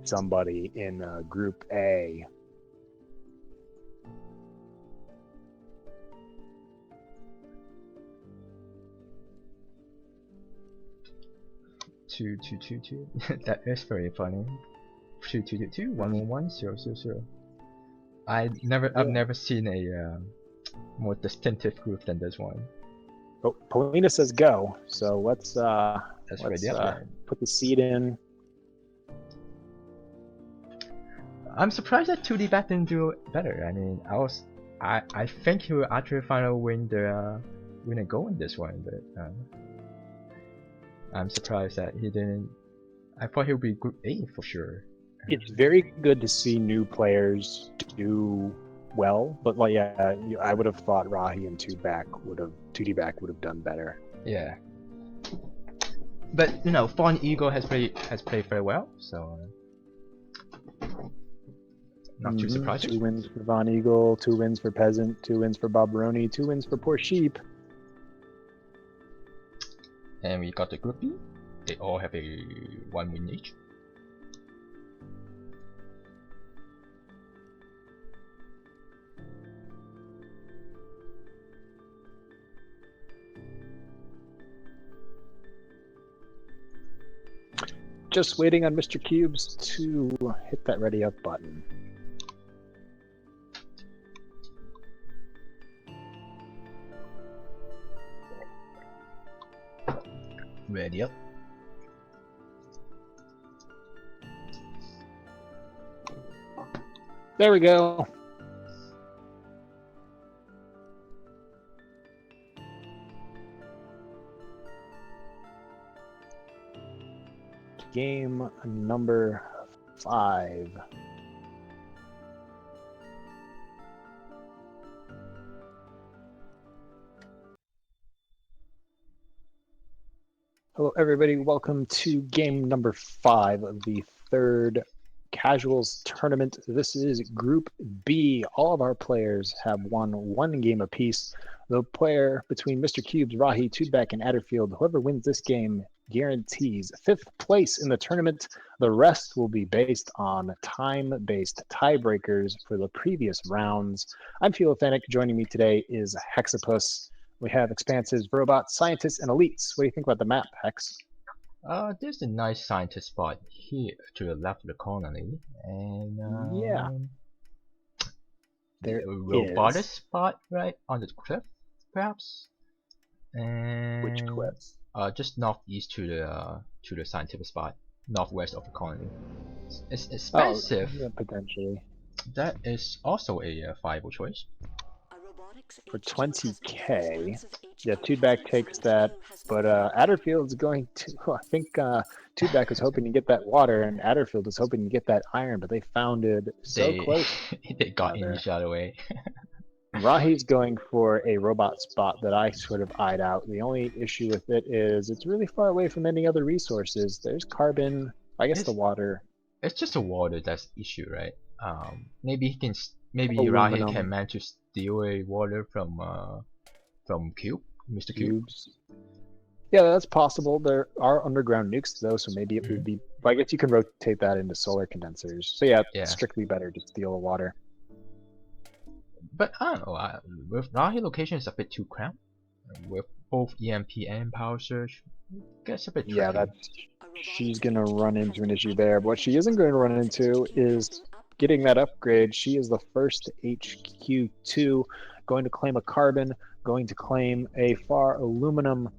somebody in Group A. Two. That is very funny. 2 2 2 2 1 1 1 0 0 0. I've never seen a more distinctive group than this one. Oh, Polina says go. So let's ready up put the seed in. I'm surprised that 2D Bat didn't do better. I mean, I think he will actually finally win a goal in this one, but I'm surprised that he didn't. I thought he would be Group A for sure. It's very good to see new players do well, but like I would have thought Rahi and 2D Back would have done better. Yeah. But Fawn Eagle has played very well, so not too surprising. 2 wins for Von Eagle, 2 wins for Peasant, 2 wins for Bobaroni, 2 wins for Poor Sheep. And we got the Group B. They all have a 1 win each. Just waiting on Mr. Cubes to hit that ready up button. Ready up. There we go. Game number 5. Hello everybody, welcome to game number 5 of the 3rd Casuals Tournament. This is Group B. All of our players have won 1 game apiece. The player between Mr. Cubes, Rahi, Tudback, and Adderfield, whoever wins this game guarantees 5th place in the tournament. The rest will be based on time-based tiebreakers for the previous rounds. I'm Philofanic. Joining me today is Hexapus. We have expansives, robots, scientists, and elites. What do you think about the map, Hex? There's a nice scientist spot here to the left of the colony, and yeah, there robotic spot right on the cliff, perhaps. And which cliff? Just northeast to the scientific spot, northwest of the colony. It's expensive. Oh, yeah, potentially. That is also a viable choice. For 20k, yeah, Tudback takes that, but Adderfield's going to, I think Tudback was hoping to get that water, and Adderfield was hoping to get that iron, but they founded so close. They got in each other way. Rahi's going for a robot spot that I sort of eyed out. The only issue with it is it's really far away from any other resources. There's carbon, I guess the water. It's just the water that's the issue, right? Maybe Rahi Aluminum. can manage to steal a water from Mr. Cubes. Yeah, that's possible. There are underground nukes though, so maybe it would be. I guess you can rotate that into solar condensers. So yeah, it's strictly better to steal the water. But I don't know. With Rahi location is a bit too cramped. With both EMP and power surge, gets a bit tricky. Yeah, she's gonna run into an issue there. But what she isn't going to run into is getting that upgrade. She is the first HQ2, going to claim a carbon, going to claim a far aluminum,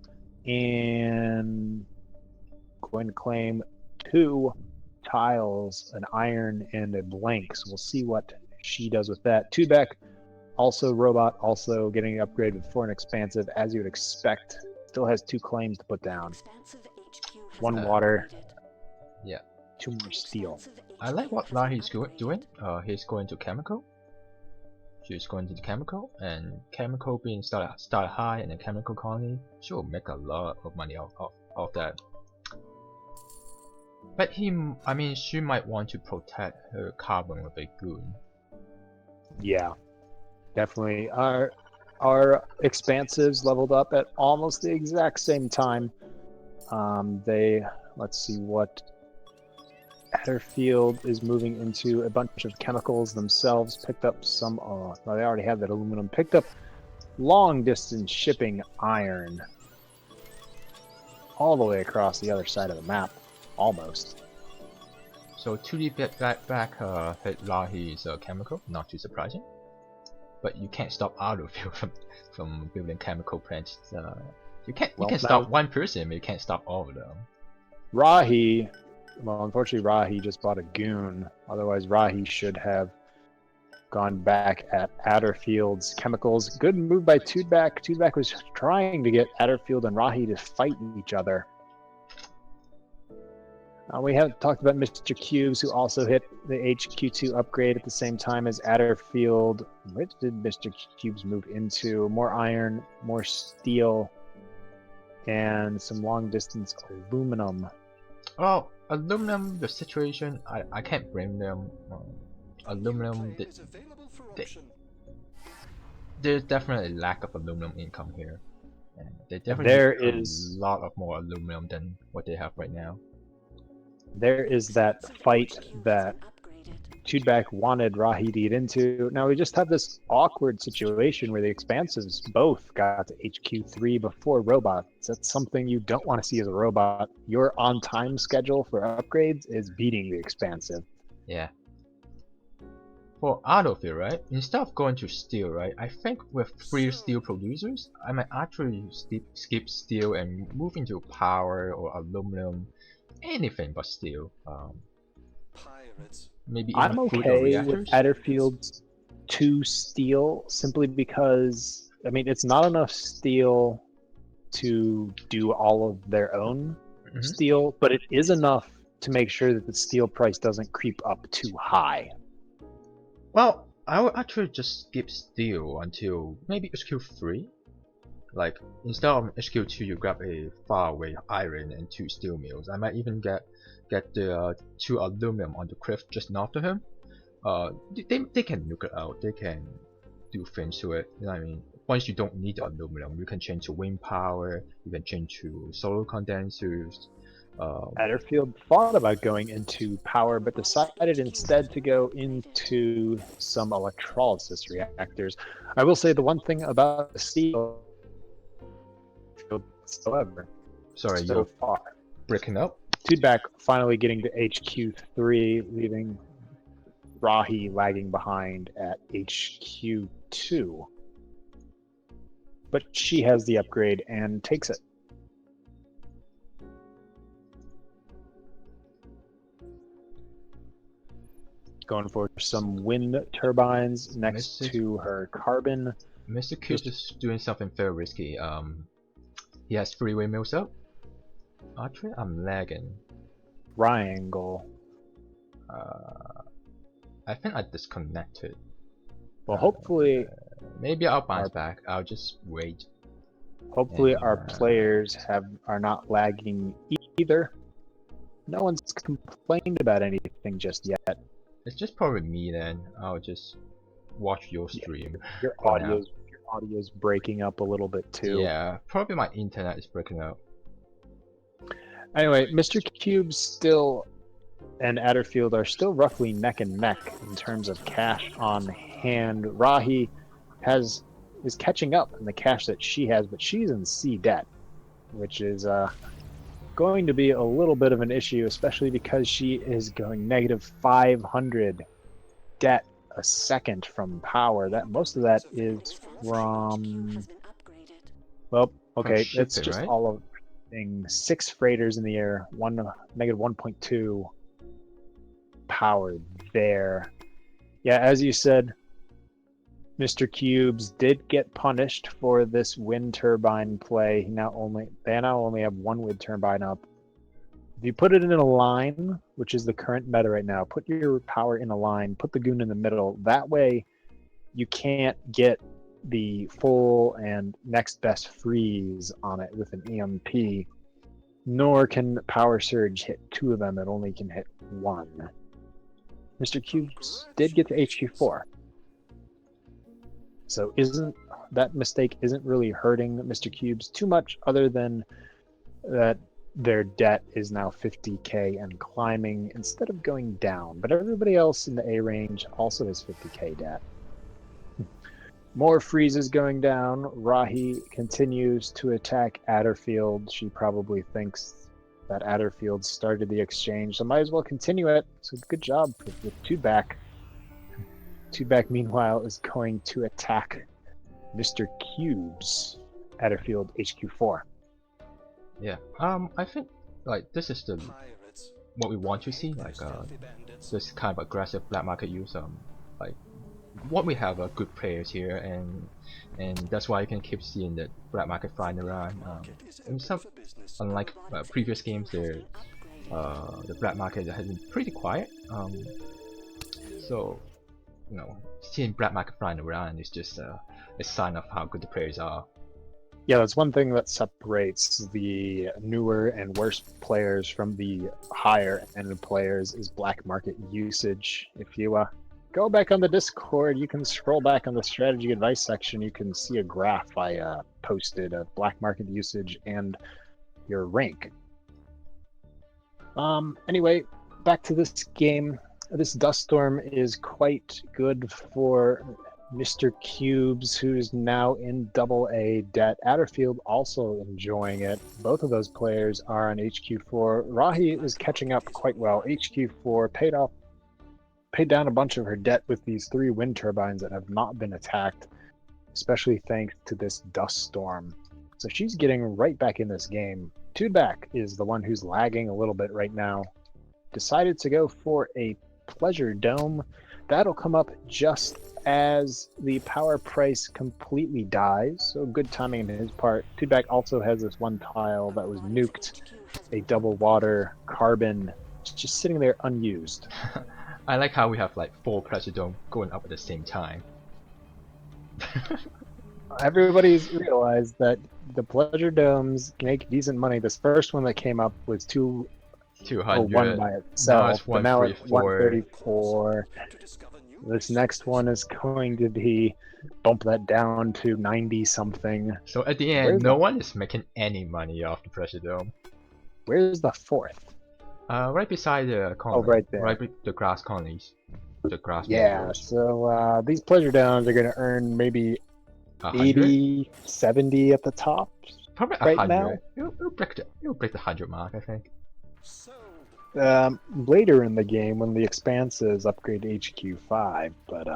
and going to claim 2 tiles, an iron, and a blank. So we'll see what she does with that. Tudback, also robot, also getting an upgrade with 4 and expansive, as you would expect. Still has 2 claims to put down. 1 water. Yeah. 2 more steel. I like what Rahi's doing. He's going to chemical. She's going to the chemical, and chemical being start high in the chemical colony, she will make a lot of money off that. But she might want to protect her carbon with a goon. Yeah, definitely. Our expansives leveled up at almost the exact same time. Let's see what Adderfield is moving into a bunch of chemicals themselves. Picked up some. Well, they already have that aluminum. Picked up long distance shipping iron all the way across the other side of the map, almost. So 2D back hit Lahi's chemical, not too surprising. But you can't stop Autofield from building chemical plants. You can stop one person, but you can't stop all of them. Rahi, well, unfortunately, Rahi just bought a goon. Otherwise, Rahi should have gone back at Adderfield's chemicals. Good move by Tudbak. Tudbak was trying to get Adderfield and Rahi to fight each other. We haven't talked about Mr. Cubes, who also hit the HQ2 upgrade at the same time as Adderfield. Which did Mr. Cubes move into? More iron, more steel, and some long-distance aluminum. Well, aluminum, the situation, I can't blame them. Aluminum, there's definitely lack of aluminum income here. And they definitely need a lot of more aluminum than what they have right now. There is that fight that Tudbak wanted Rahi to get into. Now we just have this awkward situation where the Expansives both got to HQ3 before robots. That's something you don't want to see as a robot. Your on-time schedule for upgrades is beating the Expansive. Yeah. For Autofield, right? Instead of going to steel, right? I think with 3 steel producers, I might actually skip steel and move into power or aluminum. Anything but steel. Maybe even I'm okay with Adderfield's 2 steel simply because, I mean, it's not enough steel to do all of their own steel, but it is enough to make sure that the steel price doesn't creep up too high. Well, I would actually just skip steel until maybe HQ3. Like, instead of HQ2, you grab a faraway iron and 2 steel mills. I might even get the 2 aluminum on the cliff just north of him. They can nuke it out. They can do things to it. You know what I mean? Once you don't need the aluminum, you can change to wind power. You can change to solar condensers. Adderfield thought about going into power, but decided instead to go into some electrolysis reactors. I will say the one thing about the steel whatsoever. Sorry, so you're far. Breaking up. Tudbak finally getting to HQ3, leaving Rahi lagging behind at HQ2. But she has the upgrade and takes it. Going for some wind turbines next to her carbon. Mr. Cube is doing something very risky. He has 3 windmills up. Actually, I'm lagging. Triangle. I think I disconnected. Well, hopefully... maybe I'll bounce back. I'll just wait. Hopefully our players are not lagging either. No one's complained about anything just yet. It's just probably me then. I'll just watch your stream. Yeah, your audio's breaking up a little bit too. Yeah, probably my internet is breaking up. Anyway, Mr. Cube still and Adderfield are still roughly neck and neck in terms of cash on hand. Rahi is catching up in the cash that she has, but she's in C debt, which is going to be a little bit of an issue, especially because she is going negative 500 debt a second from power. That most of that is from, well, okay, it's just right? All of 6 freighters in the air, negative 1.2 power there. Yeah, as you said, Mr. Cubes did get punished for this wind turbine play. They now only have 1 wind turbine up. If you put it in a line, which is the current meta right now, put your power in a line, put the goon in the middle. That way, you can't get the full and next best freeze on it with an EMP, nor can Power Surge hit 2 of them. It only can hit 1. Mr. Cubes did get to HQ4. So that mistake isn't really hurting Mr. Cubes too much, other than that their debt is now 50k and climbing instead of going down. But everybody else in the A range also has 50k debt. More freezes going down. Rahi continues to attack Adderfield. She probably thinks that Adderfield started the exchange, so might as well continue it. So good job with Tudback. Tudback, meanwhile, is going to attack Mr. Cube's Adderfield HQ4. Yeah. I think like this is the what we want to see, like this kind of aggressive black market use. Like what we have are good players here, and that's why you can keep seeing the black market flying around. And some, unlike previous games, the black market has been pretty quiet. So you know, seeing black market flying around is just a sign of how good the players are. Yeah, that's one thing that separates the newer and worse players from the higher end players is black market usage. If you go back on the Discord, you can scroll back on the strategy advice section. You can see a graph I posted of black market usage and your rank. Anyway, back to this game. This dust storm is quite good for Mr. Cubes, who's now in AA debt. Adderfield also enjoying it. Both of those players are on HQ4. Rahi is catching up quite well. HQ4 paid down a bunch of her debt with these 3 wind turbines that have not been attacked, especially thanks to this dust storm. So she's getting right back in this game. Tudback is the one who's lagging a little bit right now. Decided to go for a pleasure dome. That'll come up just as the power price completely dies, so good timing on his part. Tudback also has this one tile that was nuked, a double water carbon, just sitting there unused. I like how we have like 4 pleasure dome going up at the same time. Everybody's realized that the pleasure domes make decent money. This first one that came up was 201 by itself, but now it's 134. This next one is going to be bump that down to 90 something. So at the end, no one is making any money off the pressure dome. Where's the 4th? Right beside the colony. Oh, right there. Right the grass colonies. The grass. Yeah. Windows. So these pleasure domes are going to earn maybe 80, 70 at the top. Probably right 100. now. It'll break the 100 mark, I think. Later in the game when the expanses upgrade to HQ5, but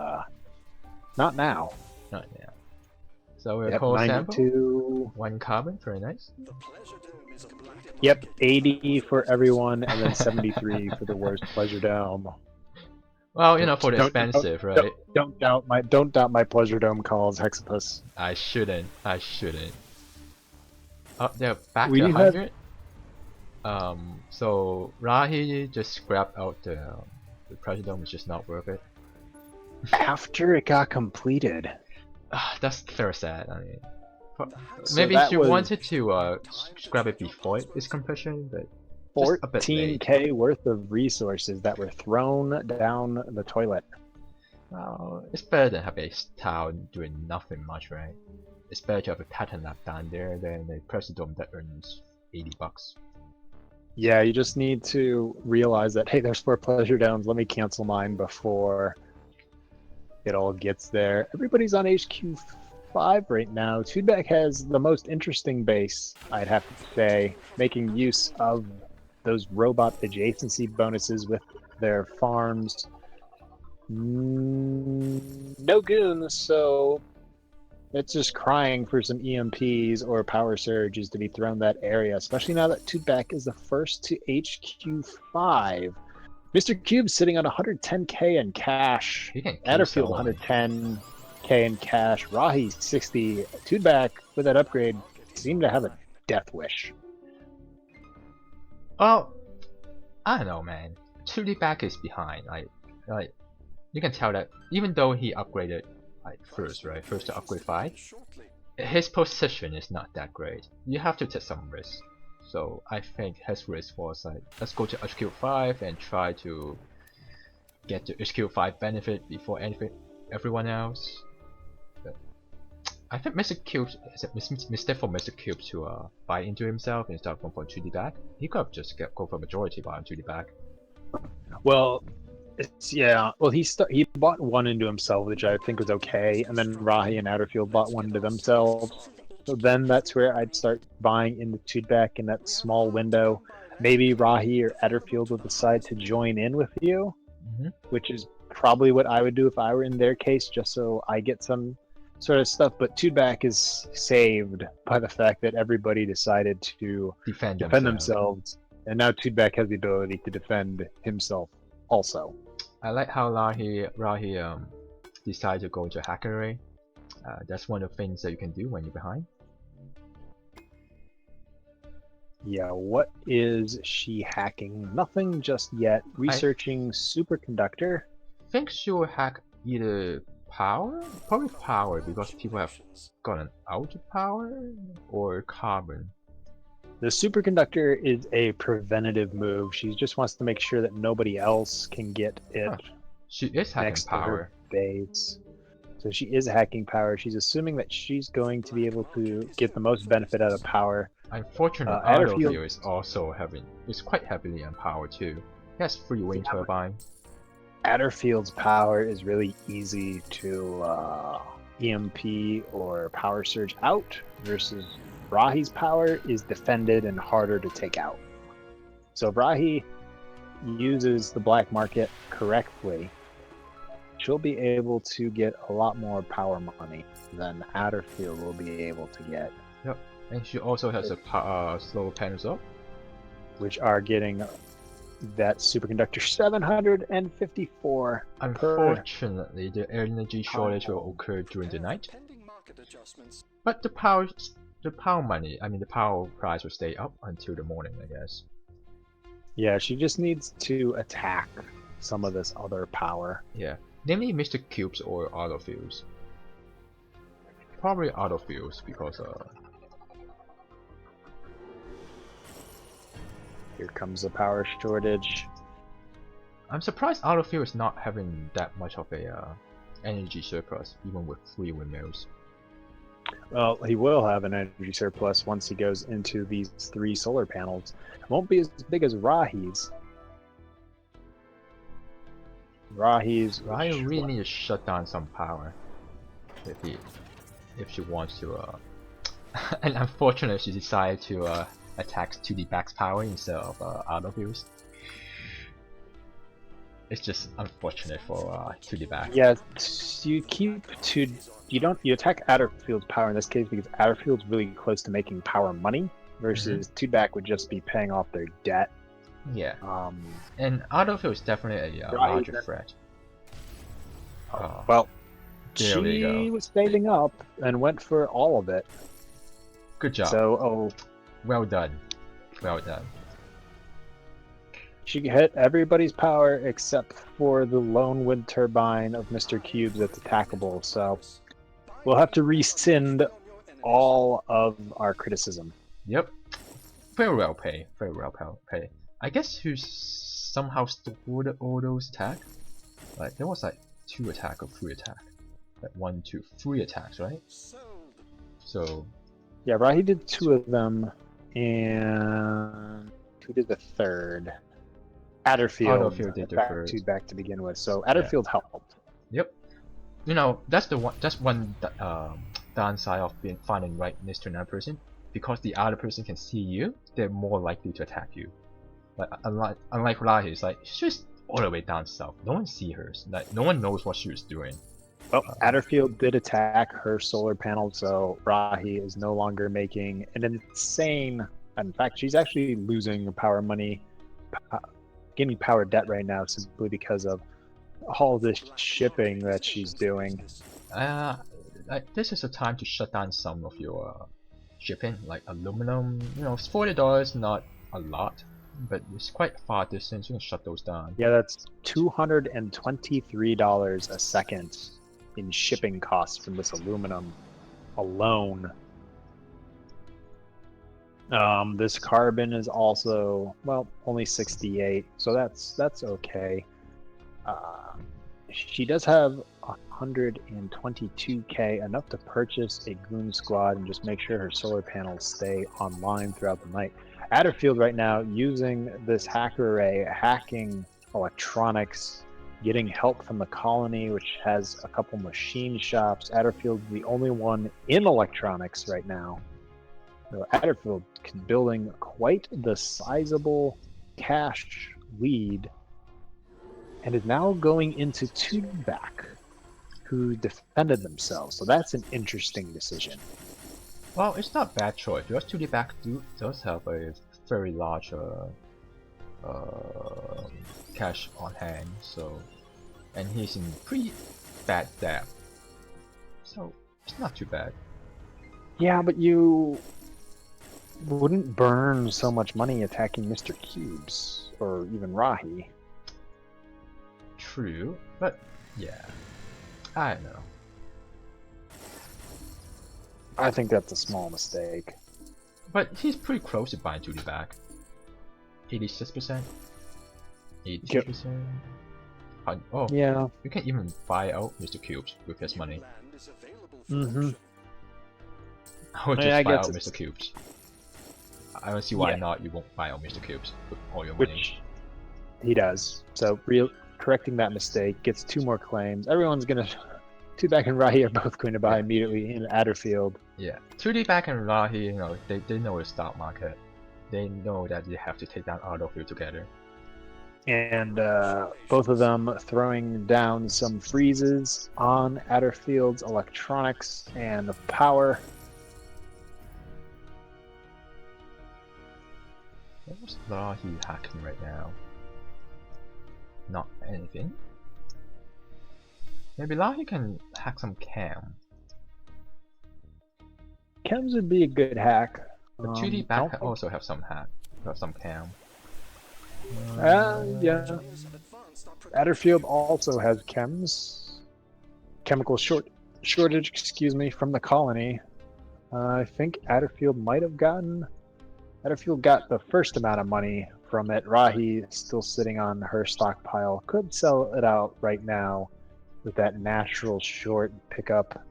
not now. Not now. So we'll call 92. Sample. 1 carbon, very nice. Yep, 80 for everyone, and then 73 for the worst pleasure dome. Well, you know, for the expensive, right? Don't doubt my pleasure dome calls, Hexapus. I shouldn't. Oh, they're back to 100. So Rahi just grabbed out the pressure dome. Is just not worth it. After it got completed. That's very sad. I mean, maybe she wanted to grab it before its completion, but 14k worth of resources that were thrown down the toilet. It's better than having a tile doing nothing much, right? It's better to have a pattern lab down there than a pressure dome that earns $80. Yeah, you just need to realize that, hey, there's 4 pleasure domes, let me cancel mine before it all gets there. Everybody's on HQ5 right now. Tudback has the most interesting base, I'd have to say, making use of those robot adjacency bonuses with their farms. No goons, so it's just crying for some EMPs or power surges to be thrown that area, especially now that Tudback is the first to HQ5. Mr. Cube sitting on 110k in cash. Adderfield 110k in cash. Rahi 60. Tudback with that upgrade seemed to have a death wish. Well, I don't know, man. Tudback is behind. Like you can tell that even though he upgraded first to upgrade 5, his position is not that great. You have to take some risk. So I think his risk was like, let's go to HQ5 and try to get the HQ5 benefit before everyone else. But I think Mr. Cube is a mistake for Mr. Cube to buy into himself instead of going for 2D back. He could have just go for majority buy on 2D back. Well, yeah. Well, he bought one into himself, which I think was okay, and then Rahi and Outerfield bought one into themselves. So then that's where I'd start buying into Tudbak in that small window. Maybe Rahi or Outerfield will decide to join in with you, Hmm. which is probably what I would do if I were in their case, just so I get some sort of stuff. But Tudbak is saved by the fact that everybody decided to Defend defend themselves. themselves, and now Tudbak has the ability to defend himself also. I like how Rahi decided to go into hackery. That's one of the things that you can do when you're behind. Yeah, what is she hacking? Nothing just yet. I Researching superconductor. think she will hack either power, probably power because people have gotten out of power, or carbon. The superconductor is a preventative move. She just wants to make sure that nobody else can get it Huh. She is hacking next to her power. base. So she is hacking power. She's assuming that she's going to be able to get the most benefit out of power. Unfortunately, Adderfield, Autofield is quite heavily on power too. He has 3 wind turbine. Adderfield's power is really easy to EMP or power surge out, versus Rahi's power is defended and harder to take out. So if Rahi uses the black market correctly, she'll be able to get a lot more power money than Adderfield will be able to get. Yep, and she also has a slow panels up. Which are getting that superconductor 754 per. Unfortunately, the energy shortage will occur during the night. But the power money, I mean the power price will stay up until the morning, I guess. Yeah, she just needs to attack some of this other power. Yeah, namely Mr. Cubes or Autofields. Probably Autofields because Here comes the power shortage. I'm surprised Autofield is not having that much of a energy surplus, even with 3 windmills. Well, he will have an energy surplus once he goes into these 3 solar panels. It won't be as big as Rahi's. Ryan really needs to shut down some power if she wants to. And unfortunately, she decided to attack 2D back's power instead of Autofields. It's just unfortunate for 2D back. Yeah, you you attack Adderfield's power in this case because Adderfield's really close to making power money, versus Tudbak would just be paying off their debt. Yeah. And Autofield is definitely a larger threat. Well, there we go. she was saving up and went for all of it. Good job. So, well done. Well done. She hit everybody's power except for the lone wind turbine of Mr. Cubes that's attackable, so we'll have to rescind all of our criticism. Yep. Very well paid. Very well paid. I guess who somehow stored all those attacks? Like there was like 2 attack or 3 attack. Like 1, 2, 3 attacks, right? So yeah, Rahi did 2 of them, and who did the third? Adderfield did the third. Back to begin with, so Adderfield helped. Yep. You know, that's one downside of finding right next to another person, because the other person can see you, they're more likely to attack you. Like unlike Rahi, it's like she's just all the way down south. No one sees her. Like no one knows what she was doing. Well, Adderfield did attack her solar panel, so Rahi is no longer making an insane. In fact, she's actually losing power money, getting power debt right now simply because of all this shipping that she's doing. This is a time to shut down some of your shipping, like aluminum. You know, $40, not a lot, but it's quite far distance. You can shut those down. Yeah, that's $223 a second in shipping costs from this aluminum alone. This carbon is also, well, only 68, so that's okay. She does have 122k, enough to purchase a goon squad and just make sure her solar panels stay online throughout the night. Adderfield right now using this hacker array, hacking electronics, getting help from the colony, which has a couple machine shops. Adderfield's the only one in electronics right now. So Adderfield building quite the sizable cash lead, and is now going into Tudback, who defended themselves. So that's an interesting decision. Well, it's not a bad choice because 2D back does have a very large cash on hand, so and he's in pretty bad debt, so it's not too bad. Yeah, but you wouldn't burn so much money attacking Mr. Cubes or even Rahi. True, but yeah, I don't know. I think that's a small mistake. But he's pretty close to buying 2D back. 86%? 82%? Oh, yeah. You can even buy out Mr. Cubes with his money. Mm-hmm. I would just buy out it's... Mr. Cubes. I don't see why not you won't buy out Mr. Cubes with all your money. Which he does. So correcting that mistake, gets 2 more claims. Everyone's gonna... Tudback and Rahi are both going to buy immediately in Adderfield. Yeah, 2D back and Rahi, you know, they know the stock market. They know that they have to take down Autofield together. And both of them throwing down some freezes on Adderfield's electronics and power. What's Rahi hacking right now? Not anything. Maybe Rahi can hack some cam. Chems would be a good hack. But 2D back also have some cam. Yeah. Adderfield also has chems. Chemical shortage, excuse me, from the colony. I think Adderfield might have gotten... Adderfield got the first amount of money from it. Rahi still sitting on her stockpile. Could sell it out right now with that natural short pickup.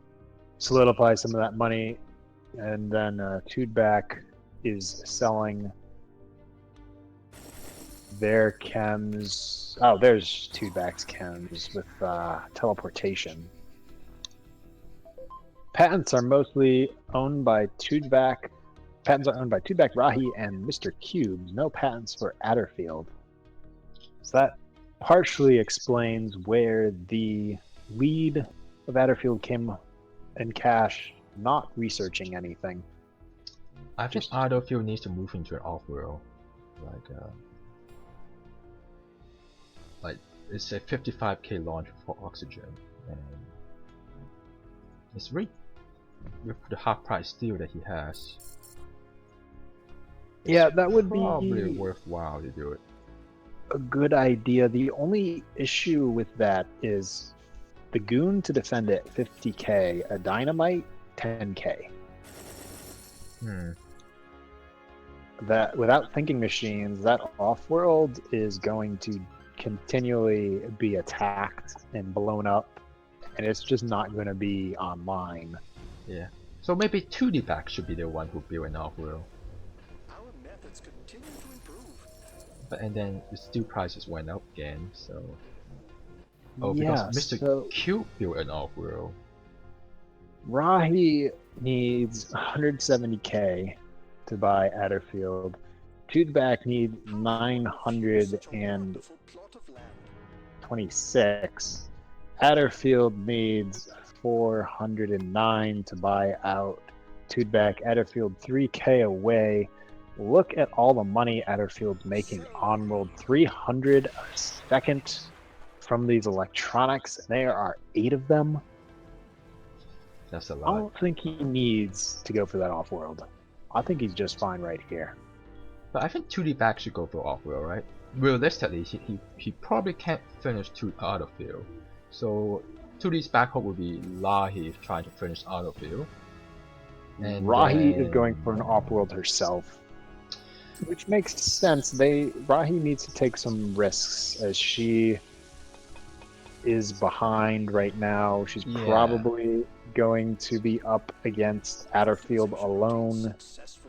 Solidify some of that money. And then Tudback is selling their chems. Oh, there's Tudback's chems with teleportation. Patents are mostly owned by Tudback. Patents are owned by Tudback, Rahi, and Mr. Cubes. No patents for Adderfield. So that partially explains where the lead of Adderfield came in cash, not researching anything. I think Autofield needs to move into an Offworld. Like it's a 55k launch for oxygen, and it's really with the half price deal that he has. Yeah, that would probably be worthwhile to do it. A good idea. The only issue with that is the goon to defend it 50k, a dynamite 10k. That without thinking machines, that Offworld is going to continually be attacked and blown up, and it's just not going to be online. Yeah. So maybe 2D back should be the one who built an Offworld. But and then the steel prices went up again, so... Oh, because Mr. Q built an Offworld. Rahi needs 170k to buy Adderfield. Tudback needs 926. Adderfield needs 409 to buy out Tudback. Adderfield 3k away. Look at all the money Adderfield's making on world. 300 a second from these electronics. There are 8 of them. That's a lot. I don't think he needs to go for that Offworld. I think he's just fine right here. But I think 2D back should go for Offworld, right? Realistically, he probably can't finish Autofield. So 2D's backup would be Rahi trying to finish Autofield. And Rahi is going for an Offworld herself. Which makes sense. Rahi needs to take some risks as she is behind right now. She's Yeah. probably going to be up against Adderfield alone.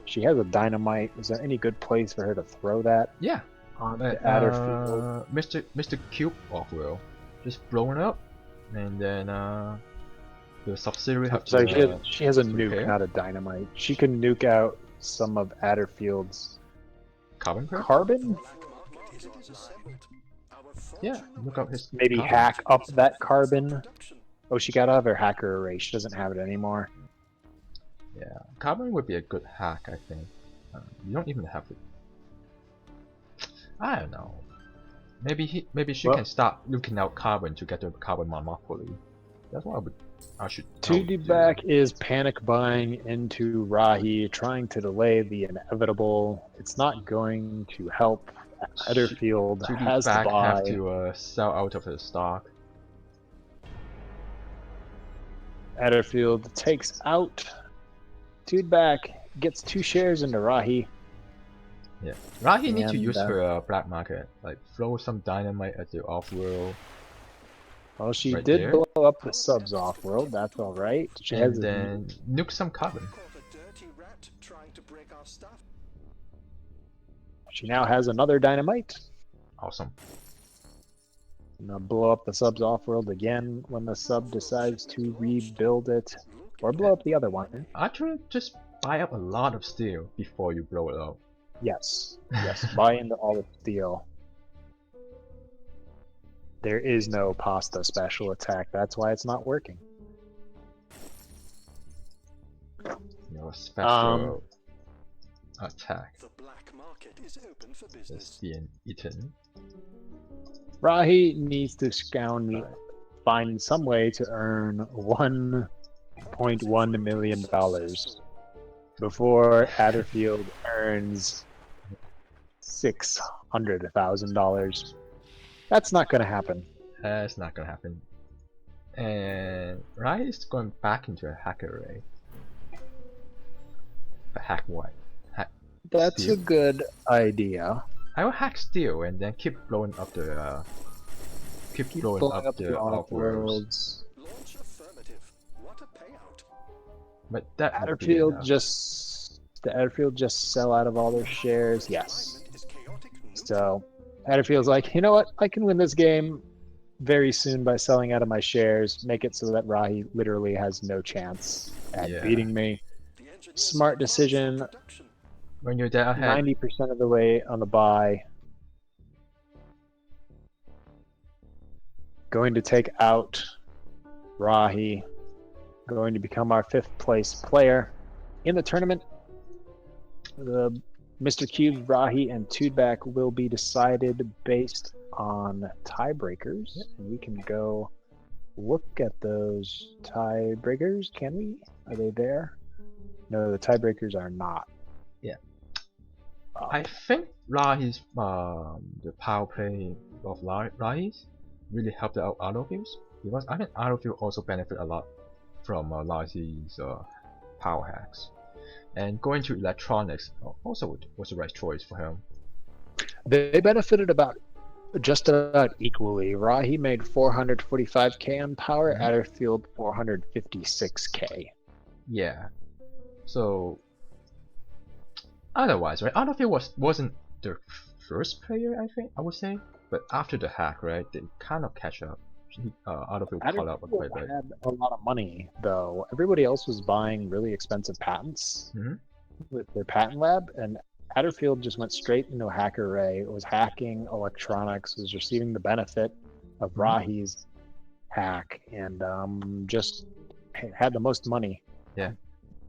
She has a dynamite. Is there any good place for her to throw that Yeah. on But Adderfield? Mr. Cube Offworld just blowing up, and then the subsidiary have Sorry, to she has a nuke, repair not a dynamite. She can nuke out some of Adderfield's carbon prep. carbon. Yeah, look up his Maybe carbon. hack up that carbon. Oh, she got out of her hacker array. She doesn't have it anymore. Yeah, carbon would be a good hack, I think. You don't even have to. I don't know. Maybe she can start looking out carbon to get the carbon monopoly. That's what I would do. Back is panic buying into Rahi, trying to delay the inevitable. It's not going to help. Adderfield has to Back have buy. to sell out of the stock. Adderfield takes out. Back gets 2 shares into Rahi. Yeah, Rahi need to And, use her black market, like throw some dynamite at the Offworld. Well, she right did there. blow up the subs Offworld. That's all right. She And has then nuke some carbon. She now has another dynamite. Awesome. And they'll blow up the subs Offworld again when the sub decides to rebuild it, or blow up the other one. Actually, just buy up a lot of steel before you blow it up. Yes, buy into all the steel. There is no pasta special attack. That's why it's not working. Your special attack is being eaten. Rahi needs to find some way to earn $1.1 million before Adderfield earns $600,000. That's not going to happen. That's not gonna happen. And Rai is going back into a hacker array. But hack what? Hack That's steel? a good idea. I will hack steel and then keep blowing up the Offworlds. But that Adderfield just sell out of all their shares. Yes. So Adderfield's like, you know what? I can win this game very soon by selling out of my shares. Make it so that Rahi literally has no chance at beating me. Smart decision. When you're there ahead, 90% of the way on the buy. Going to take out Rahi. Going to become our 5th place player in the tournament. The Mr. Cube, Rahi, and Tudback will be decided based on tiebreakers, and we can go look at those tiebreakers. Can we? Are they there? No, the tiebreakers are not. Yeah. I think Rahi's the power play of Rahi's really helped out Autofields, because I think Autofield also benefit a lot from Rahi's power hacks. And going to electronics also was the right choice for him. They benefited just about equally. Rahi made 445k on power, Adderfield 456k. Yeah. So otherwise, right? Adderfield wasn't the first player, I think I would say, but after the hack, right, they kind of catch up. Adderfield caught up quite a bit. Had a lot of money though. Everybody else was buying really expensive patents with their patent lab, and Adderfield just went straight into a hacker array. It was hacking electronics, was receiving the benefit of Rahi's hack, and just had the most money. Yeah,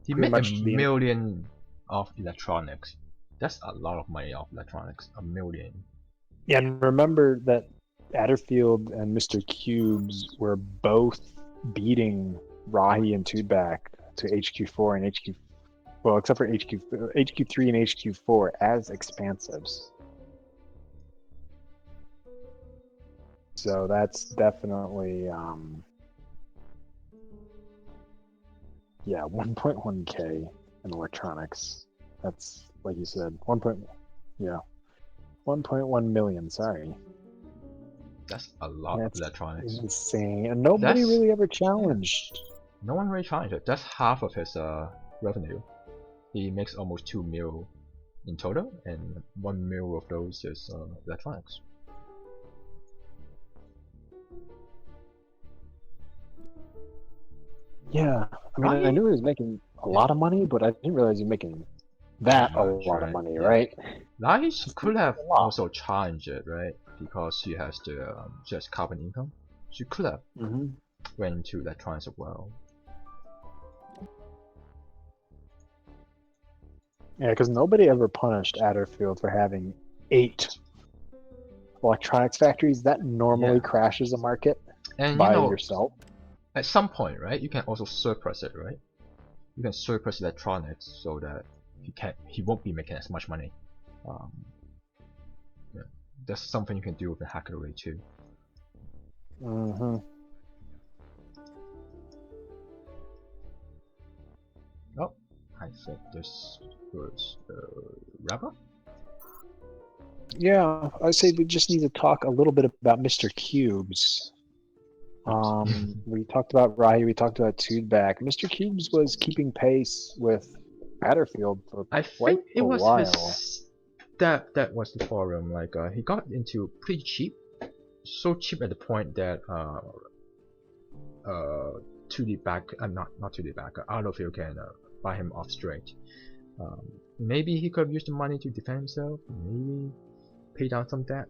he made a million of electronics. That's a lot of money off electronics. $1 million. Yeah, and remember that Adderfield and Mr. Cubes were both beating Rahi and Tudback to HQ4 and HQ. Well, except for HQ3 and HQ4 as expansives. So that's definitely, yeah, 1.1k in electronics. That's, like you said, 1.1 million, sorry. That's a lot of That's electronics. insane. And nobody That's really ever yeah. challenged. No one really challenged it. That's half of his revenue. He makes almost 2 mil in total, and 1 mil of those is electronics. Yeah, I mean, Now I he, knew he was making a yeah, lot of money, but I didn't realize he was making that that a much, lot of right? money, Yeah. right? Now she could have A lot. also challenged it, right? Because she has carbon income. She could have Hmm. went into electronics as well. Yeah, because nobody ever punished Adderfield for having 8 electronics factories. That normally Yeah, crashes a market and by yourself. at some point, right, you can also surplus it, right? You can surplus electronics so that he won't be making as much money. Um, yeah, that's something you can do with the hacker way too. Hmm. Oh, I think this was wrap up. Yeah, I say we just need to talk a little bit about Mr. Cubes. Oops. We talked about Rahi, we talked about Toodback. Mr. Cubes was keeping pace with Adderfield for I quite think it a was while. his that was the forum. Like he got into pretty cheap, so cheap at the point that uh 2D back not 2D back Autofield can buy him off straight. Um, Maybe he could have used the money to defend himself. Maybe pay down some debt.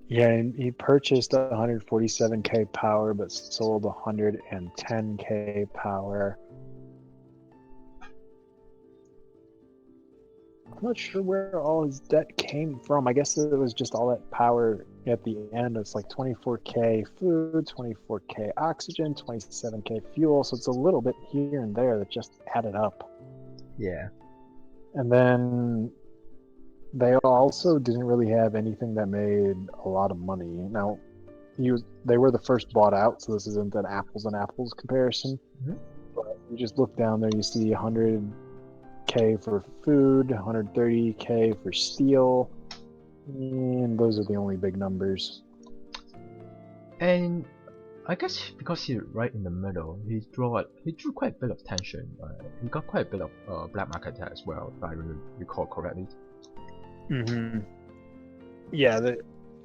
Yeah, and he purchased 147k power, but sold 110k power. I'm not sure where all his debt came from. I guess it was just all that power at the end. It's like 24k food, 24k oxygen, 27k fuel. So it's a little bit here and there that just added up. Yeah, And then they also didn't really have anything that made a lot of money. Now, they were the first bought out, so this isn't an apples and apples comparison. mhm. But you just look down there, you see 100k for food, 130k for steel, and those are the only big numbers. And I guess because he's right in the middle, he drew quite a bit of attention. He got quite a bit of black market as well, if I recall correctly. Mm-hmm. Yeah,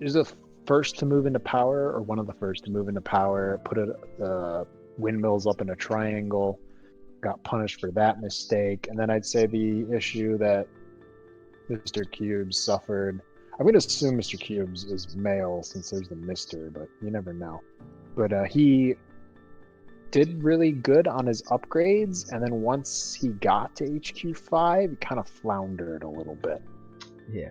is the first to move into power, or one of the first to move into power. Put windmills up in a triangle. Got punished for that mistake, and then I'd say the issue that Mr. Cubes suffered. I'm going to assume Mr. Cubes is male since there's the Mister, but you never know. But he did really good on his upgrades, and then once he got to HQ5, he kind of floundered a little bit. Yeah,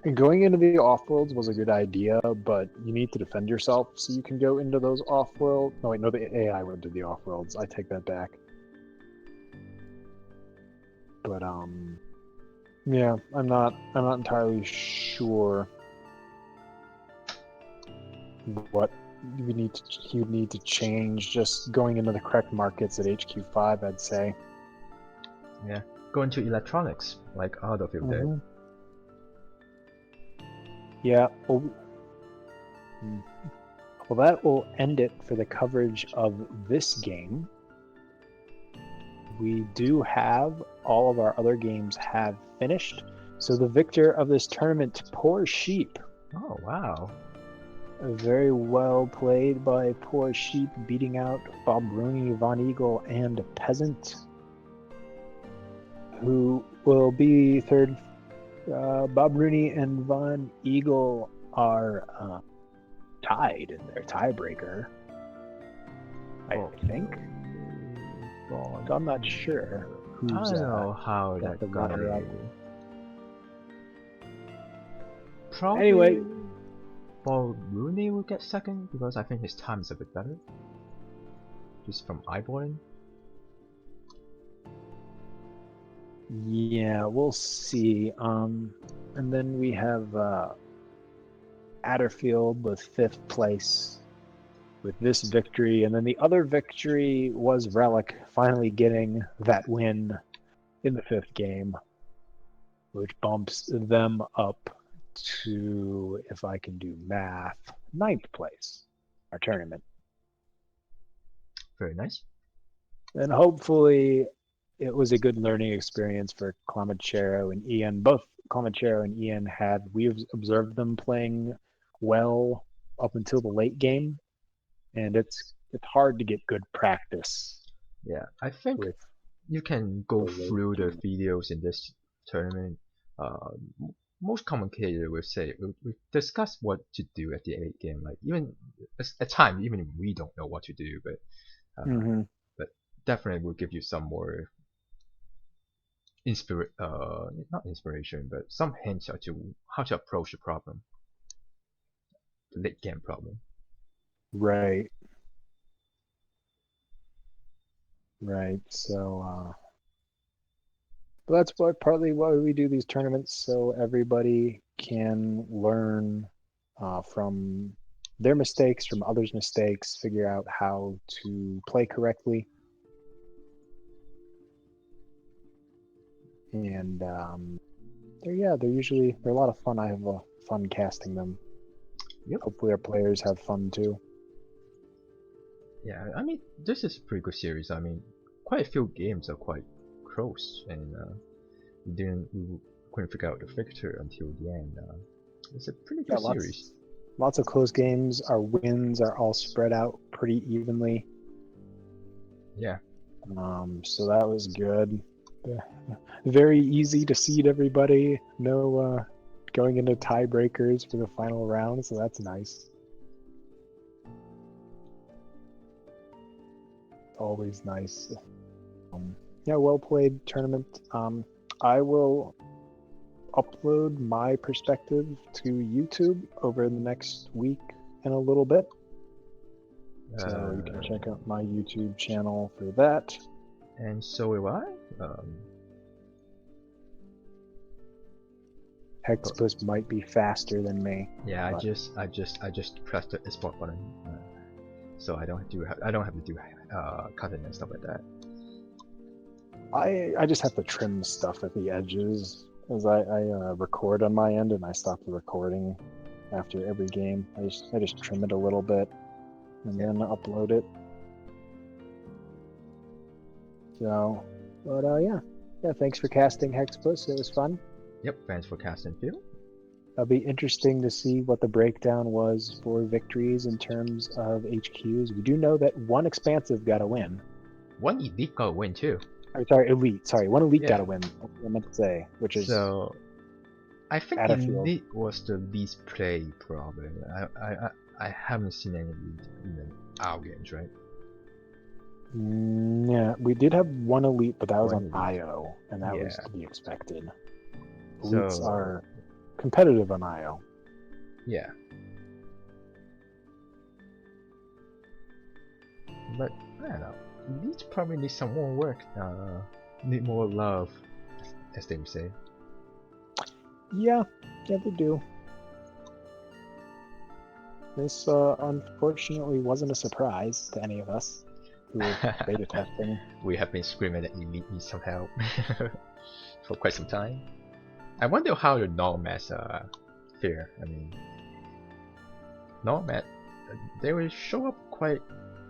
And going into the off-worlds was a good idea, but you need to defend yourself so you can go into those off-world. No, wait, no, the AI went to the off-worlds. I take that back. But yeah, I'm not entirely sure what you need to change. Just going into the correct markets at HQ5, I'd say. yeah. Go into electronics like Autofield did. Mm-hmm. Yeah. Well, that will end it for the coverage of this game. We do have all of our other games have finished. So the victor of this tournament, Poor Sheep. Oh wow. Very well played by Poor Sheep, beating out Bob Rooney, Von Eagle, and Peasant, who will be third. Bob Rooney and Von Eagle are tied in their tiebreaker, I Bob think. Rooney, So I'm not sure I who's don't know how got that the gonna runner-up. be. Probably Anyway, Bob Rooney will get second because I think his time is a bit better. Just from eyeballing. yeah, we'll see. And then we have Adderfield with 5th place with this victory, and then the other victory was Relic finally getting that win in the 5th game. which bumps them up to, if I can do math, ninth place, our tournament. Very nice. And hopefully it was a good learning experience for Clamachero and Ian. Both Clamachero and Ian had, we've observed them playing well up until the late game, and it's hard to get good practice Yeah, I think with you can the go late through the game. videos in this tournament. Most commentator will say we discuss what to do at the late game. Like even at times, even if we don't know what to do, uh, Hmm. but definitely will give you some more not inspiration, but some hints as to how to approach the problem, the late game problem. Right, right. But that's what partly why we do these tournaments, so everybody can learn from their mistakes, from others' mistakes, figure out how to play correctly, and they're a lot of fun. I have fun casting them. Yep. Hopefully, our players have fun too. Yeah, I mean, this is a pretty good series. I mean, quite a few games are quite close, and we couldn't figure out the victor until the end. It's a pretty Yeah, good series. lots of close games. Our wins are all spread out pretty evenly, Yeah, so that was good. Very easy to seed everybody. No going into tiebreakers for the final round, so that's nice. Always nice. Yeah, well played tournament. I will upload my perspective to YouTube over the next week in a little bit. So you can uh, check out my YouTube channel for that. and so will I. But Hexbus might be faster than me, yeah, but I just pressed the export button, so I don't have to do cutting and stuff like that. I just have to trim stuff at the edges as I record on my end and I stop the recording after every game. I just trim it a little bit and Yeah. then upload it. So, but yeah. Thanks for casting Hexbus. It was fun. Yep. Thanks for casting, Phil. It'll be interesting to see what the breakdown was for victories in terms of HQs. We do know that one expansive got a win. One elite got a win too. Or, sorry, elite. Sorry, one elite got Yeah. a win. That's what I meant to say, which is So I think Adderfield. elite was the least played probably. I haven't seen any elite in our games, right? Yeah, we did have one elite, but that was One on elite. IO, and that was Yeah. to be expected. Elites So are competitive on IO. yeah, but I don't know. Elites probably need some more work. Need more love, as they would say. Yeah, they do. This unfortunately wasn't a surprise to any of us who were beta testing. We have been screaming that elite needs some help for quite some time. I wonder how the nomads fare. I mean, nomad they will show up quite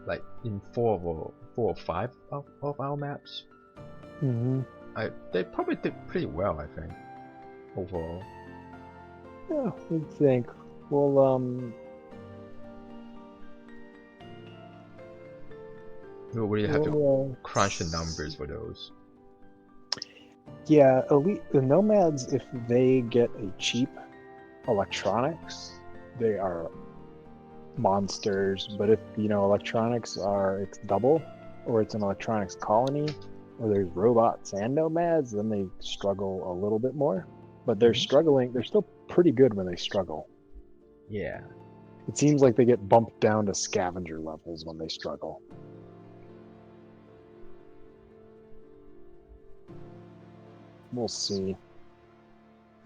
like in four or five of our maps. Mm-hmm. They probably did pretty well, I think, overall. Yeah, we think. Well, We really have to we'll crunch the numbers for those. yeah, elite the nomads. If they get a cheap electronics, they are monsters. But if electronics are it's double, or it's an electronics colony, or there's robots and nomads, then they struggle a little bit more. But they're Mhm. struggling. They're still pretty good when they struggle. Yeah. It seems like they get bumped down to scavenger levels when they struggle. We'll see.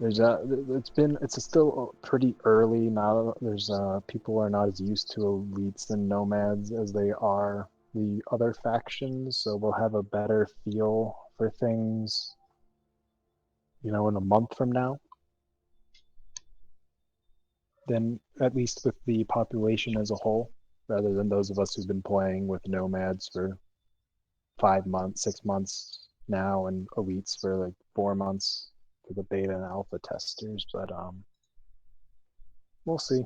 It's still pretty early now. There's people are not as used to elites and nomads as they are the other factions, so we'll have a better feel for things in a month from now, then at least with the population as a whole, rather than those of us who've been playing with nomads for 5 months, 6 months now, and elites for like 4 months for the beta and alpha testers. But we'll see.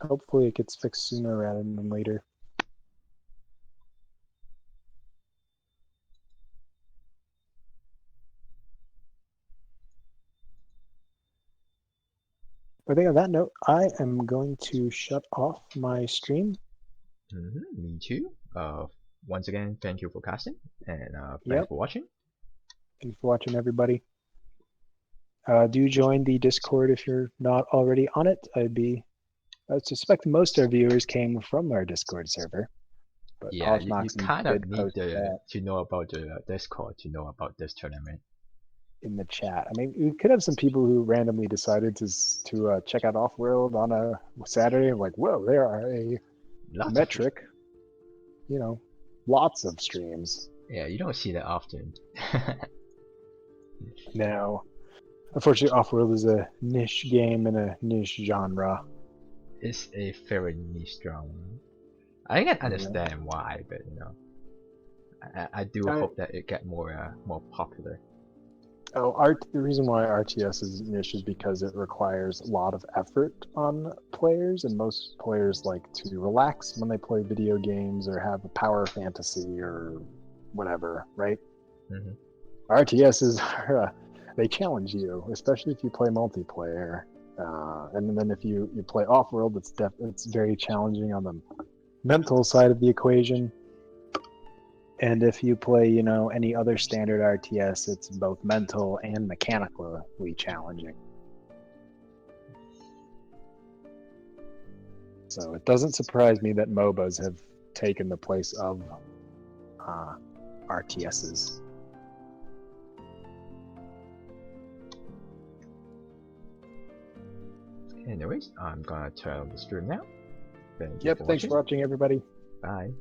Hopefully it gets fixed sooner rather than later. I think on that note, I am going to shut off my stream. Me too. Once again, thank you for casting, and thanks Yep. for watching. Thanks for watching, everybody. Do join the Discord if you're not already on it. I suspect most of our viewers came from our Discord server, but Yeah, you Moxon kind of did need post that to know about the Discord to know about this tournament. in the chat. I mean, we could have some people who randomly decided to check out Offworld on a Saturday. Like, whoa, there are a Lots of metric, lots of streams. yeah, you don't see that often. Now, unfortunately, Offworld is a niche game in a niche genre. It's a very niche genre. I can Yeah. understand why, but I do hope that it get more popular. The reason why RTS is niche is because it requires a lot of effort on players, and most players like to relax when they play video games or have a power fantasy or whatever, right? Mhm. RTSs they challenge you, especially if you play multiplayer. And then if you play off-world, it's very challenging on the mental side of the equation. And if you play, any other standard RTS, it's both mental and mechanically challenging. So it doesn't surprise me that MOBAs have taken the place of RTSs. Anyways, I'm gonna turn on the stream now. Thank you Yep, for thanks watching. for watching, everybody. Bye.